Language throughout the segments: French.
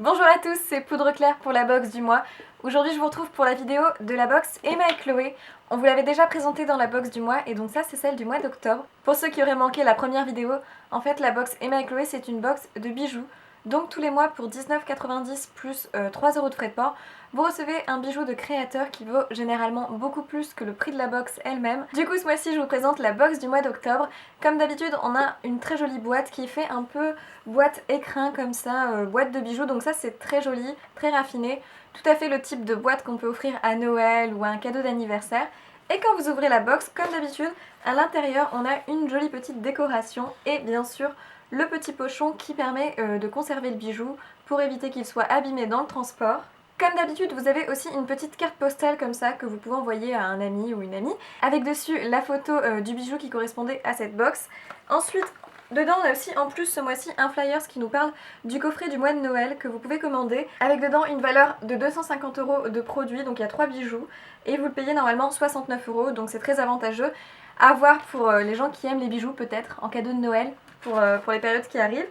Bonjour à tous, c'est Poudre Claire pour la box du mois. Aujourd'hui je vous retrouve pour la vidéo de la box Emma et Chloé. On vous l'avait déjà présentée dans la box du mois et donc ça c'est celle du mois d'octobre. Pour ceux qui auraient manqué la première vidéo, en fait la box Emma et Chloé c'est une box de bijoux. Donc tous les mois pour 19,90 plus 3 € de frais de port, vous recevez un bijou de créateur qui vaut généralement beaucoup plus que le prix de la box elle-même. Du coup ce mois-ci je vous présente la box du mois d'octobre. Comme d'habitude on a une très jolie boîte qui fait un peu boîte écrin comme ça, boîte de bijoux, donc ça c'est très joli, très raffiné. Tout à fait le type de boîte qu'on peut offrir à Noël ou à un cadeau d'anniversaire. Et quand vous ouvrez la box, comme d'habitude, à l'intérieur on a une jolie petite décoration et bien sûr le petit pochon qui permet de conserver le bijou pour éviter qu'il soit abîmé dans le transport. Comme d'habitude, vous avez aussi une petite carte postale comme ça que vous pouvez envoyer à un ami ou une amie, avec dessus la photo du bijou qui correspondait à cette box. Ensuite, dedans on a aussi en plus ce mois-ci un flyers qui nous parle du coffret du mois de Noël que vous pouvez commander, avec dedans une valeur de 250 € de produits, donc il y a 3 bijoux, et vous le payez normalement 69 €, donc c'est très avantageux. À voir pour les gens qui aiment les bijoux peut-être, en cadeau de Noël, pour les périodes qui arrivent.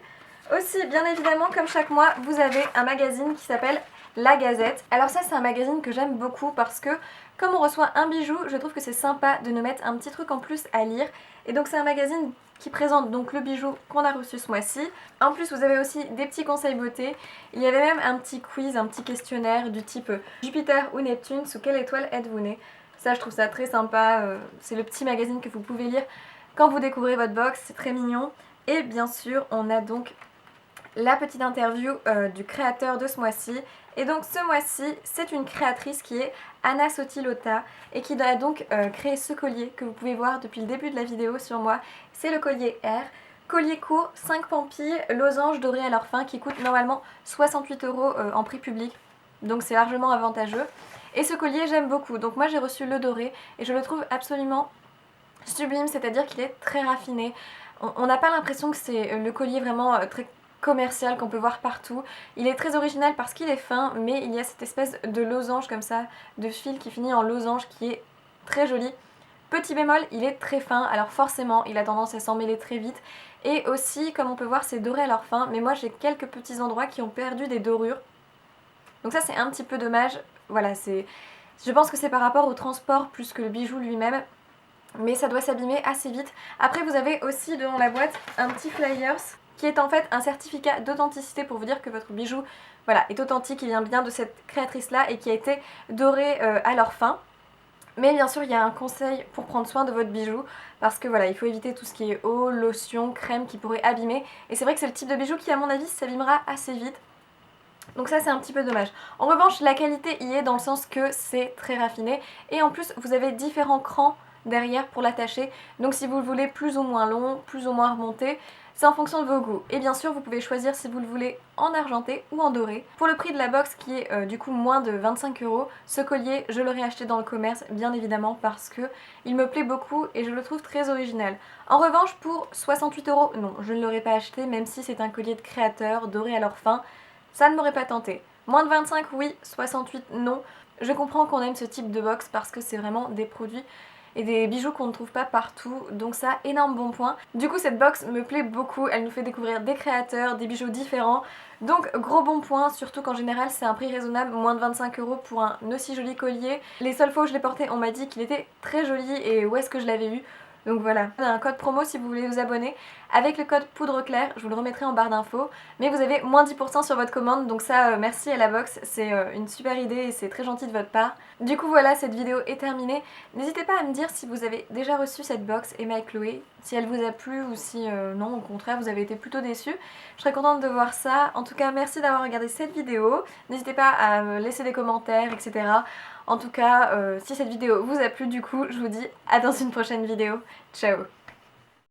Aussi, bien évidemment, comme chaque mois, vous avez un magazine qui s'appelle La Gazette. Alors ça, c'est un magazine que j'aime beaucoup parce que, comme on reçoit un bijou, je trouve que c'est sympa de nous mettre un petit truc en plus à lire. Et donc c'est un magazine qui présente donc le bijou qu'on a reçu ce mois-ci. En plus, vous avez aussi des petits conseils beauté. Il y avait même un petit quiz, un petit questionnaire du type Jupiter ou Neptune, sous quelle étoile êtes-vous né? Ça, je trouve ça très sympa. C'est le petit magazine que vous pouvez lire quand vous découvrez votre box, c'est très mignon. Et bien sûr, on a donc la petite interview du créateur de ce mois-ci. Et donc ce mois-ci, c'est une créatrice qui est Anna Sotilota et qui a donc créé ce collier que vous pouvez voir depuis le début de la vidéo sur moi. C'est le collier R. Collier court, 5 pampilles, losange doré à leur fin qui coûte normalement 68 € en prix public. Donc c'est largement avantageux. Et ce collier, j'aime beaucoup. Donc moi j'ai reçu le doré et je le trouve absolument sublime, c'est-à-dire qu'il est très raffiné. On n'a pas l'impression que c'est le collier vraiment très commercial qu'on peut voir partout. Il est très original parce qu'il est fin, mais il y a cette espèce de losange comme ça, de fil qui finit en losange qui est très joli. Petit bémol, il est très fin, alors forcément il a tendance à s'emmêler très vite. Et aussi, comme on peut voir, c'est doré à leur fin, mais moi j'ai quelques petits endroits qui ont perdu des dorures. Donc ça c'est un petit peu dommage. Voilà, je pense que c'est par rapport au transport plus que le bijou lui-même. Mais ça doit s'abîmer assez vite. Après vous avez aussi dans la boîte un petit flyers qui est en fait un certificat d'authenticité pour vous dire que votre bijou est authentique, il vient bien de cette créatrice là et qui a été doré à leur fin. Mais bien sûr il y a un conseil pour prendre soin de votre bijou parce que il faut éviter tout ce qui est eau, lotion, crème qui pourrait abîmer. Et c'est vrai que c'est le type de bijou qui à mon avis s'abîmera assez vite. Donc ça c'est un petit peu dommage. En revanche la qualité y est dans le sens que c'est très raffiné et en plus vous avez différents crans derrière pour l'attacher, donc si vous le voulez plus ou moins long, plus ou moins remonté, c'est en fonction de vos goûts. Et bien sûr vous pouvez choisir si vous le voulez en argenté ou en doré. Pour le prix de la box qui est du coup moins de 25 €, ce collier je l'aurais acheté dans le commerce bien évidemment parce que il me plaît beaucoup et je le trouve très original. En revanche pour 68 €, non, je ne l'aurais pas acheté même si c'est un collier de créateur doré à leur fin, ça ne m'aurait pas tenté. Moins de 25 oui, 68 non. Je comprends qu'on aime ce type de box parce que c'est vraiment des produits et des bijoux qu'on ne trouve pas partout, donc ça, énorme bon point. Du coup cette box me plaît beaucoup, elle nous fait découvrir des créateurs, des bijoux différents, donc gros bon point, surtout qu'en général c'est un prix raisonnable, moins de 25 € pour un aussi joli collier. Les seules fois où je l'ai porté on m'a dit qu'il était très joli et où est-ce que je l'avais eu. Donc voilà, on a un code promo si vous voulez vous abonner avec le code Poudre Claire, je vous le remettrai en barre d'infos, mais vous avez moins 10% sur votre commande, donc ça merci à la box, c'est une super idée et c'est très gentil de votre part. Du coup voilà, cette vidéo est terminée. N'hésitez pas à me dire si vous avez déjà reçu cette box Emma et Chloé, si elle vous a plu ou si non, au contraire vous avez été plutôt déçus. Je serais contente de voir ça. En tout cas merci d'avoir regardé cette vidéo, n'hésitez pas à me laisser des commentaires etc. En tout cas, si cette vidéo vous a plu du coup, je vous dis à dans une prochaine vidéo. Ciao!